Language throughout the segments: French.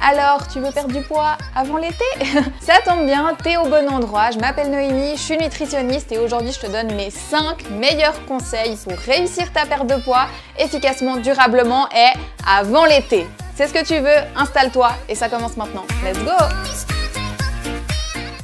Alors, tu veux perdre du poids avant l'été? Ça tombe bien, t'es au bon endroit. Je m'appelle Noémie, je suis nutritionniste et aujourd'hui je te donne mes 5 meilleurs conseils pour réussir ta perte de poids efficacement, durablement et avant l'été. C'est ce que tu veux, installe-toi et ça commence maintenant. Let's go!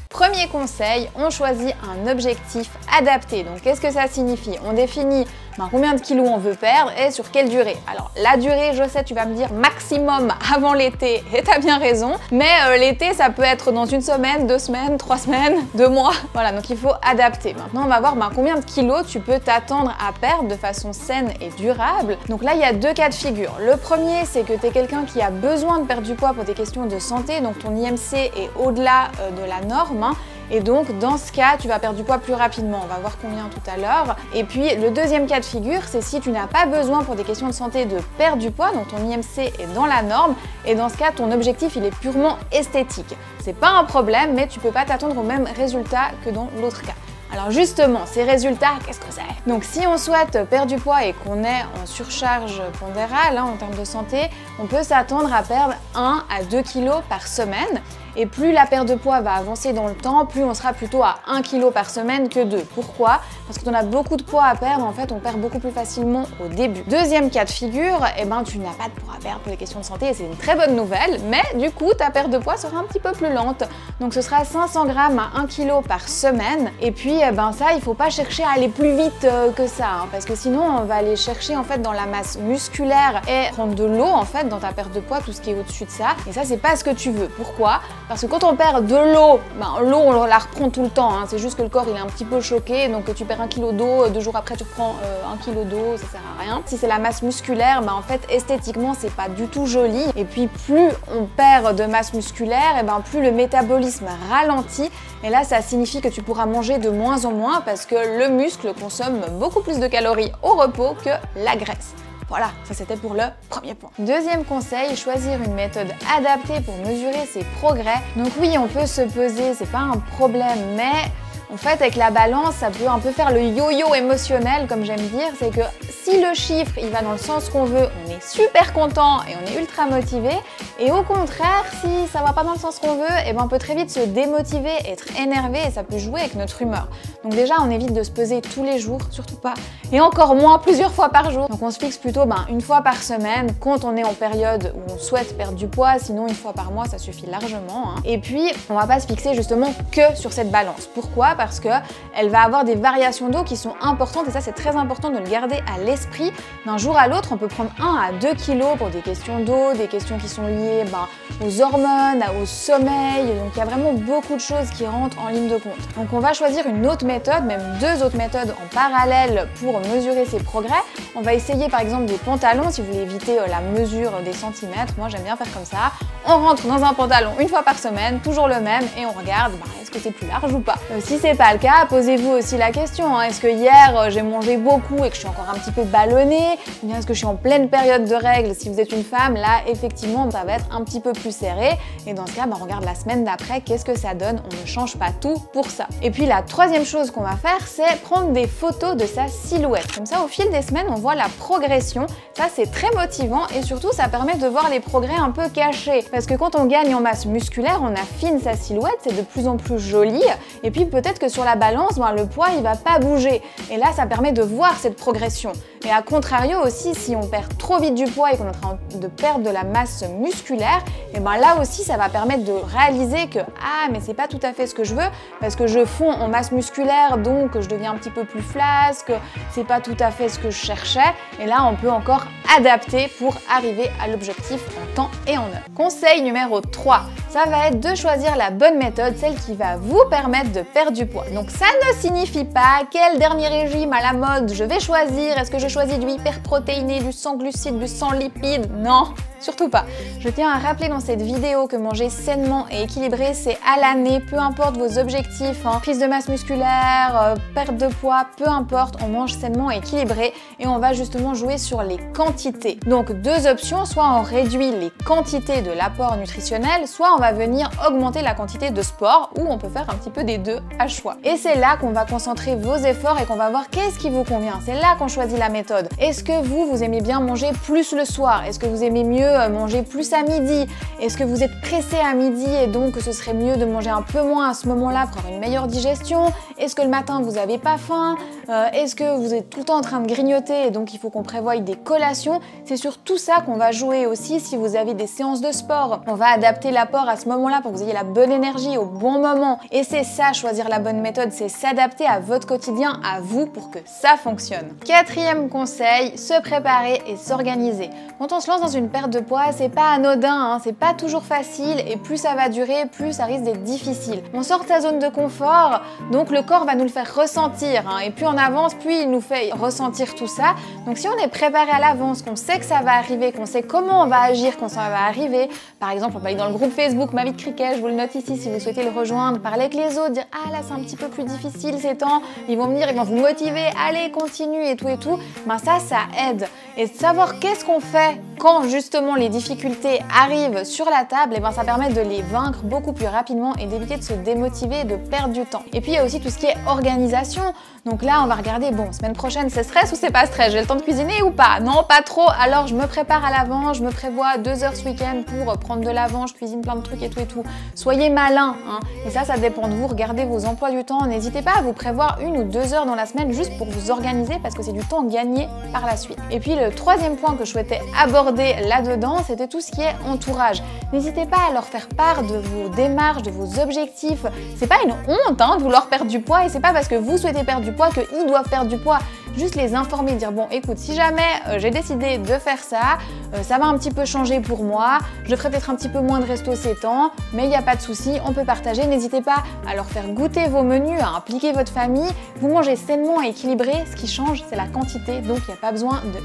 Premier conseil, on choisit un objectif adapté. Donc qu'est-ce que ça signifie? On définit combien de kilos on veut perdre et sur quelle durée. Alors la durée, je sais, tu vas me dire maximum avant l'été et t'as bien raison, mais l'été ça peut être dans une semaine, 2 semaines, 3 semaines, 2 mois. Voilà, donc il faut adapter. Maintenant on va voir combien de kilos tu peux t'attendre à perdre de façon saine et durable. Donc là il y a 2 cas de figure. Le premier, c'est que tu es quelqu'un qui a besoin de perdre du poids pour des questions de santé, donc ton IMC est au-delà de la norme. Et donc dans ce cas, tu vas perdre du poids plus rapidement. On va voir combien tout à l'heure. Et puis le deuxième cas de figure, c'est si tu n'as pas besoin pour des questions de santé de perdre du poids, donc ton IMC est dans la norme. Et dans ce cas, ton objectif, il est purement esthétique. C'est pas un problème, mais tu peux pas t'attendre au même résultat que dans l'autre cas. Alors justement, ces résultats, qu'est-ce que c'est? Donc si on souhaite perdre du poids et qu'on est en surcharge pondérale en termes de santé, on peut s'attendre à perdre 1 à 2 kg par semaine. Et plus la perte de poids va avancer dans le temps, plus on sera plutôt à 1 kg par semaine que 2. Pourquoi? Parce que quand on a beaucoup de poids à perdre, en fait, on perd beaucoup plus facilement au début. Deuxième cas de figure, tu n'as pas de poids à perdre pour les questions de santé et c'est une très bonne nouvelle, mais du coup, ta perte de poids sera un petit peu plus lente. Donc ce sera 500 g à 1 kg par semaine. Et puis, ça, il faut pas chercher à aller plus vite que ça, parce que sinon, on va aller chercher en fait dans la masse musculaire et prendre de l'eau en fait dans ta perte de poids, tout ce qui est au-dessus de ça. Et ça, c'est pas ce que tu veux. Pourquoi? Parce que quand on perd de l'eau, l'eau on la reprend tout le temps, c'est juste que le corps il est un petit peu choqué, donc tu perds 1 kg d'eau, 2 jours après tu reprends 1 kg d'eau, ça sert à rien. Si c'est la masse musculaire, en fait esthétiquement c'est pas du tout joli, et puis plus on perd de masse musculaire, plus le métabolisme ralentit, et là ça signifie que tu pourras manger de moins en moins parce que le muscle consomme beaucoup plus de calories au repos que la graisse. Voilà, ça c'était pour le premier point. Deuxième conseil, choisir une méthode adaptée pour mesurer ses progrès. Donc oui, on peut se peser, c'est pas un problème, mais en fait, avec la balance, ça peut un peu faire le yo-yo émotionnel, comme j'aime dire. C'est que si le chiffre, il va dans le sens qu'on veut, on est super content et on est ultra motivé. Et au contraire, si ça va pas dans le sens qu'on veut, on peut très vite se démotiver, être énervé et ça peut jouer avec notre humeur. Donc déjà, on évite de se peser tous les jours, surtout pas. Et encore moins plusieurs fois par jour. Donc on se fixe plutôt une fois par semaine quand on est en période où on souhaite perdre du poids. Sinon, une fois par mois, ça suffit largement. Et puis, on va pas se fixer justement que sur cette balance. Pourquoi? Parce qu'elle va avoir des variations d'eau qui sont importantes et ça c'est très important de le garder à l'esprit. D'un jour à l'autre, on peut prendre 1 à 2 kg pour des questions d'eau, des questions qui sont liées aux hormones, au sommeil, donc il y a vraiment beaucoup de choses qui rentrent en ligne de compte. Donc on va choisir une autre méthode, même 2 autres méthodes en parallèle pour mesurer ses progrès. On va essayer par exemple des pantalons, si vous voulez éviter la mesure des centimètres, moi j'aime bien faire comme ça. On rentre dans un pantalon une fois par semaine, toujours le même, et on regarde est-ce que c'est plus large ou pas. Si c'est pas le cas, posez-vous aussi la question, est-ce que hier j'ai mangé beaucoup et que je suis encore un petit peu ballonnée, ou bien est-ce que je suis en pleine période de règles? Si vous êtes une femme, là effectivement ça va être un petit peu plus serré, et dans ce cas on regarde la semaine d'après, qu'est-ce que ça donne? On ne change pas tout pour ça. Et puis la troisième chose qu'on va faire, c'est prendre des photos de sa silhouette. Comme ça au fil des semaines on voit la progression, ça c'est très motivant et surtout ça permet de voir les progrès un peu cachés, parce que quand on gagne en masse musculaire, on affine sa silhouette, c'est de plus en plus joli, et puis peut-être que sur la balance, le poids il va pas bouger, et là ça permet de voir cette progression. Et à contrario aussi, si on perd trop vite du poids et qu'on est en train de perdre de la masse musculaire, et là aussi ça va permettre de réaliser que mais c'est pas tout à fait ce que je veux, parce que je fonds en masse musculaire, donc je deviens un petit peu plus flasque, c'est pas tout à fait ce que je cherchais, et là on peut encore adapter pour arriver à l'objectif en temps et en heure. Conseil numéro 3, ça va être de choisir la bonne méthode, celle qui va vous permettre de perdre du poids. Donc ça ne signifie pas quel dernier régime à la mode je vais choisir, est-ce que je choisis du hyperprotéiné, du sans glucides, du sans lipides, non. Surtout pas. Je tiens à rappeler dans cette vidéo que manger sainement et équilibré, c'est à l'année, peu importe vos objectifs, prise de masse musculaire, perte de poids, peu importe, on mange sainement et équilibré et on va justement jouer sur les quantités. Donc 2 options, soit on réduit les quantités de l'apport nutritionnel, soit on va venir augmenter la quantité de sport, ou on peut faire un petit peu des deux à choix. Et c'est là qu'on va concentrer vos efforts et qu'on va voir qu'est-ce qui vous convient. C'est là qu'on choisit la méthode. Est-ce que vous aimez bien manger plus le soir? Est-ce que vous aimez mieux mieux manger plus à midi? Est-ce que vous êtes pressé à midi et donc ce serait mieux de manger un peu moins à ce moment-là pour avoir une meilleure digestion? Est-ce que le matin vous n'avez pas faim? Est-ce que vous êtes tout le temps en train de grignoter et donc il faut qu'on prévoie des collations? C'est sur tout ça qu'on va jouer aussi. Si vous avez des séances de sport, on va adapter l'apport à ce moment-là pour que vous ayez la bonne énergie au bon moment. Et c'est ça, choisir la bonne méthode, c'est s'adapter à votre quotidien, à vous, pour que ça fonctionne. Quatrième conseil, se préparer et s'organiser. Quand on se lance dans une perte de poids, c'est pas anodin, hein, c'est pas toujours facile et plus ça va durer, plus ça risque d'être difficile. On sort de sa zone de confort, donc le corps va nous le faire ressentir, hein, et plus on avance, plus il nous fait ressentir tout ça. Donc si on est préparé à l'avance, qu'on sait que ça va arriver, qu'on sait comment on va agir quand ça va arriver, par exemple on va aller dans le groupe Facebook Ma Vie de Cricket, je vous le note ici si vous souhaitez le rejoindre, parler avec les autres, dire ah là c'est un petit peu plus difficile ces temps, ils vont venir, ils vont vous motiver, allez continue et tout, ben ça aide. Et de savoir qu'est-ce qu'on fait quand justement les difficultés arrivent sur la table, et ben ça permet de les vaincre beaucoup plus rapidement et d'éviter de se démotiver et de perdre du temps. Et puis il y a aussi tout ce qui est organisation. Donc là on va regarder, bon, semaine prochaine c'est stress ou c'est pas stress? J'ai le temps de cuisiner ou pas? Non, pas trop, alors je me prépare à l'avance, je me prévois 2 heures ce week-end pour prendre de l'avant, je cuisine plein de trucs et tout. Soyez malin, hein. Et ça dépend de vous, regardez vos emplois du temps, n'hésitez pas à vous prévoir 1 ou 2 heures dans la semaine juste pour vous organiser parce que c'est du temps gagné par la suite. Et puis le troisième point que je souhaitais aborder là-dedans, c'était tout ce qui est entourage. N'hésitez pas à leur faire part de vos démarches, de vos objectifs. C'est pas une honte de vouloir perdre du poids et c'est pas parce que vous souhaitez perdre du poids qu'ils doivent perdre du poids. Juste les informer, dire bon écoute, si jamais j'ai décidé de faire ça, ça va un petit peu changer pour moi, je ferai peut-être un petit peu moins de resto ces temps, mais il n'y a pas de souci, on peut partager. N'hésitez pas à leur faire goûter vos menus, à impliquer votre famille. Vous mangez sainement et équilibré, ce qui change c'est la quantité, donc il n'y a pas besoin de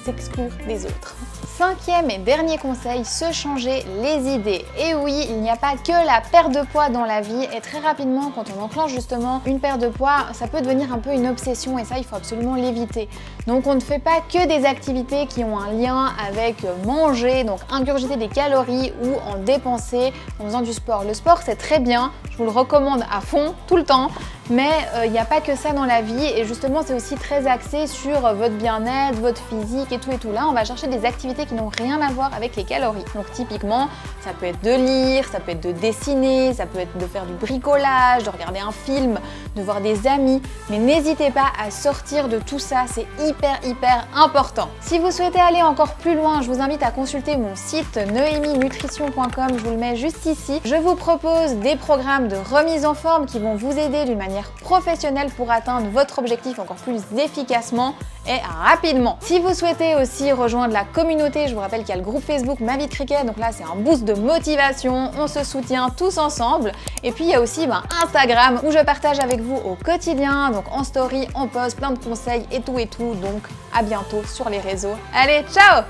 s'exclure des autres. Cinquième et dernier conseil, se changer les idées. Et oui, il n'y a pas que la perte de poids dans la vie et très rapidement quand on enclenche justement une perte de poids, ça peut devenir un peu une obsession et ça il faut absolument l'éviter. Donc on ne fait pas que des activités qui ont un lien avec manger, donc ingurgiter des calories ou en dépenser en faisant du sport. Le sport c'est très bien, je vous le recommande à fond tout le temps. Mais il n'y a pas que ça dans la vie et justement c'est aussi très axé sur votre bien-être, votre physique et tout. Là on va chercher des activités qui n'ont rien à voir avec les calories. Donc typiquement ça peut être de lire, ça peut être de dessiner, ça peut être de faire du bricolage, de regarder un film, de voir des amis. Mais n'hésitez pas à sortir de tout ça, c'est hyper important. Si vous souhaitez aller encore plus loin, je vous invite à consulter mon site noeminutrition.com, je vous le mets juste ici. Je vous propose des programmes de remise en forme qui vont vous aider d'une manière professionnelle pour atteindre votre objectif encore plus efficacement et rapidement. Si vous souhaitez aussi rejoindre la communauté, je vous rappelle qu'il y a le groupe Facebook Ma Vie de Cricket, donc là c'est un boost de motivation, on se soutient tous ensemble. Et puis il y a aussi Instagram où je partage avec vous au quotidien, donc en story, en post, plein de conseils et tout, donc à bientôt sur les réseaux. Allez, ciao!